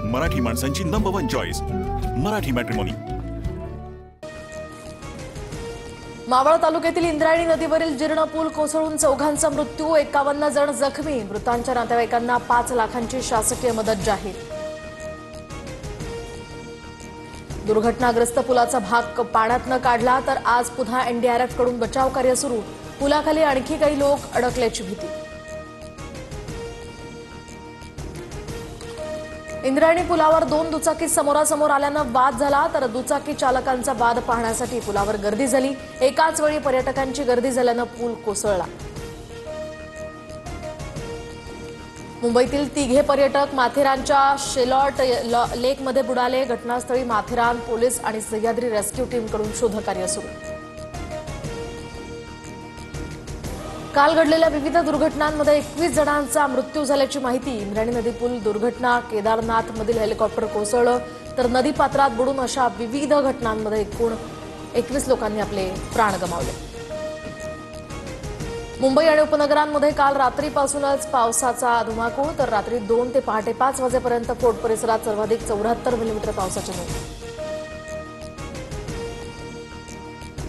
मराठी माणसांची number 1 choice Marathi matrimony. Maval तालुक्यातील इंद्रायणी नदीवरील जीर्ण पूल कोसळून चौघांचा मृत्यू, 51 जण जखमी। मृतांच्या नातेवाईकांना 5 लाखांची शासकीय मदत जाहीर। दुर्घटनाग्रस्त पुलाचा भाग पाण्यात न काढला तर आज पुन्हा एनडीआरएफ कडून बचाव कार्य सुरू। पुलाखाली आणखी काही लोक अडकल्याची भीती। इंद्रायणी पुलावर 2 दुचाकी समोरासमोर आल्यानं वाद झाला, तर दुचाकी चालकांचा वाद पाहण्यासाठी पुलावर गर्दी झाली। एकाच वेळी पर्यटकांची गर्दी झाल्यानं पूल कोसळला। मुंबईतील 3 पर्यटक माथेरानच्या शेलॉट लेकमध्ये बुडाले। घटनास्थळी माथेरान पोलीस आणि सह्याद्री रेस्क्यू टीमकडून शोधकार्य सुरू। काल घडलेल्या विविध दुर्घटनांमध्ये 21 जणांचा मृत्यू झाल्याची माहिती। इंद्रायणी नदी पूल दुर्घटना, केदारनाथमधील हेलिकॉप्टर कोसळलं, तर नदीपात्रात बुडून अशा विविध घटनांमध्ये एकूण 21 लोकांनी आपले प्राण गमावले। मुंबई आणि उपनगरांमध्ये काल रात्रीपासूनच पावसाचा धुमाकूळ, तर रात्री 2 ते पहाटे 5 वाजेपर्यंत फोर्ट परिसरात सर्वाधिक 74 मिलीमीटर पावसाची नोंद।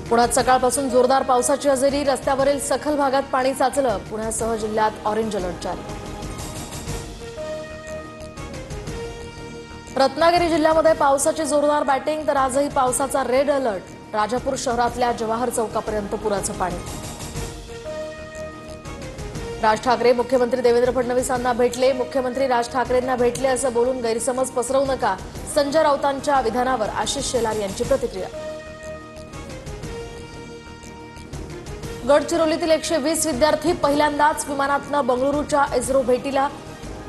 पुण्यात सकाळपासून जोरदार पावसाची हजेरी। रस्त्यावरील सखल भागात पाणी साचलं। पुण्यासह जिल्ह्यात ऑरेंज अलर्ट जारी। रत्नागिरी जिल्ह्यामध्ये पावसाची जोरदार बॅटिंग, तर आजही पावसाचा रेड अलर्ट। राजापूर शहरातल्या जवाहर चौकापर्यंत पुराचं पाणी। राज ठाकरे मुख्यमंत्री देवेंद्र फडणवीसांना भेटले। मुख्यमंत्री राज ठाकरेंना भेटले असं बोलून गैरसमज पसरवू नका, संजय राऊतांच्या विधानावर आशिष शेलार यांची प्रतिक्रिया। गडचिरोलीतील 120 विद्यार्थी पहिल्यांदाच विमानातनं बंगळुरूच्या इस्रो भेटीला।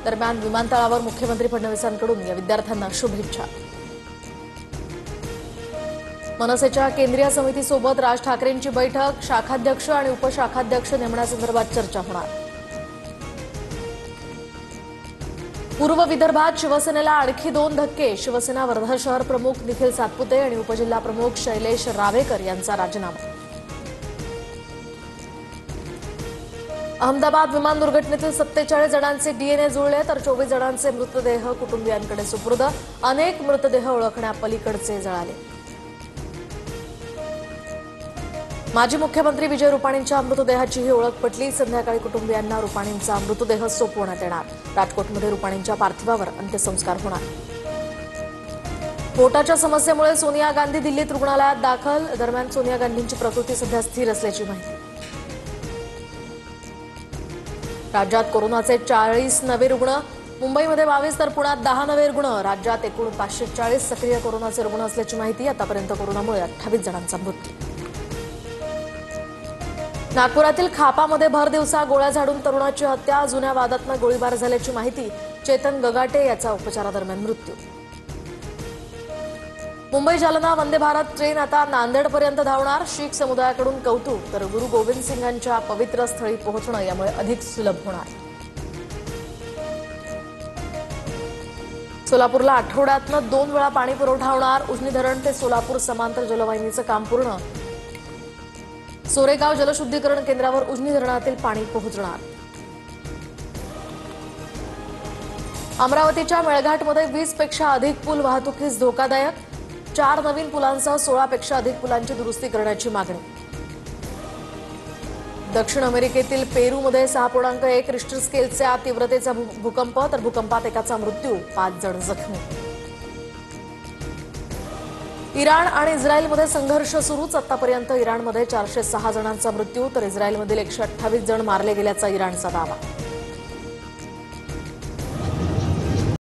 दरम्यान विमानतळावर मुख्यमंत्री फडणवीसांकडून या विद्यार्थ्यांना शुभेच्छा। मनसेच्या केंद्रीय समितीसोबत राज ठाकरेंची बैठक। शाखाध्यक्ष आणि उपशाखाध्यक्ष नेमण्यासंदर्भात चर्चा होणार। पूर्व विदर्भात शिवसेनेला आणखी 2 धक्के। शिवसेना वर्धा शहर प्रमुख निखिल सातपुते आणि उपजिल्हा प्रमुख शैलेश रावेकर यांचा राजीनामा। अहमदाबाद विमान दुर्घटनेतील 47 जणांचे डीएनए जुळले, तर 24 जणांचे मृतदेह कुटुंबियांकडे सुपूर्द। अनेक मृतदेह ओळखण्यापलीकडचे जळाले। माजी मुख्यमंत्री विजय रुपाणींच्या मृतदेहाचीही ओळख पटली। संध्याकाळी कुटुंबियांना रुपाणींचा मृतदेह सोपवण्यात येणार। राजकोटमध्ये रुपाणींच्या पार्थिवावर अंत्यसंस्कार होणार। पोटाच्या समस्येमुळे सोनिया गांधी दिल्लीत रुग्णालयात दाखल। दरम्यान सोनिया गांधींची प्रकृती सध्या स्थिर असल्याची माहिती। राज्यात कोरोनाचे 40 नवे रुग्ण। मुंबईमध्ये 22 तर पुण्यात 10 नवे रुग्ण। राज्यात एकूण 540 सक्रिय कोरोनाचे रुग्ण असल्याची माहिती। आतापर्यंत कोरोनामुळे 28 जणांचा मृत्यू। नागपुरातील खापामध्ये भर दिवसा गोळ्या झाडून तरुणाची हत्या। जुन्या वादातनं गोळीबार झाल्याची माहिती। चेतन गगाटे याचा उपचारादरम्यान मृत्यू। मुंबई जालना वंदे भारत ट्रेन आता नांदेडपर्यंत धावणार। शीख समुदायाकडून कौतुक, तर गुरु गोविंद सिंगांच्या पवित्र स्थळी पोहोचणं यामुळे अधिक सुलभ होणार। सोलापूरला आठवड्यातनं 2 वेळा पाणी पुरवठा होणार। उजनी धरण ते सोलापूर समांतर जलवाहिनीचं काम पूर्ण। सोरेगाव जलशुद्धीकरण केंद्रावर उजनी धरणातील पाणी पोहोचणार। अमरावतीच्या मेळघाटमध्ये 20 पेक्षा अधिक पूल वाहतुकीस धोकादायक। 4 नवीन पुलांसह 16 पेक्षा अधिक पुलांची दुरुस्ती करण्याची मागणी। दक्षिण अमेरिकेतील पेरूमध्ये 6.1 रिश्टर स्केलचा तीव्रतेचा भूकंप, तर भूकंपात एकाचा मृत्यू, 5 जण जखमी। इराण आणि इस्रायलमध्ये संघर्ष सुरूच। आतापर्यंत इराणमध्ये 406 जणांचा मृत्यू, तर इस्रायलमधील 128 जण मारले गेल्याचा इराणचा दावा।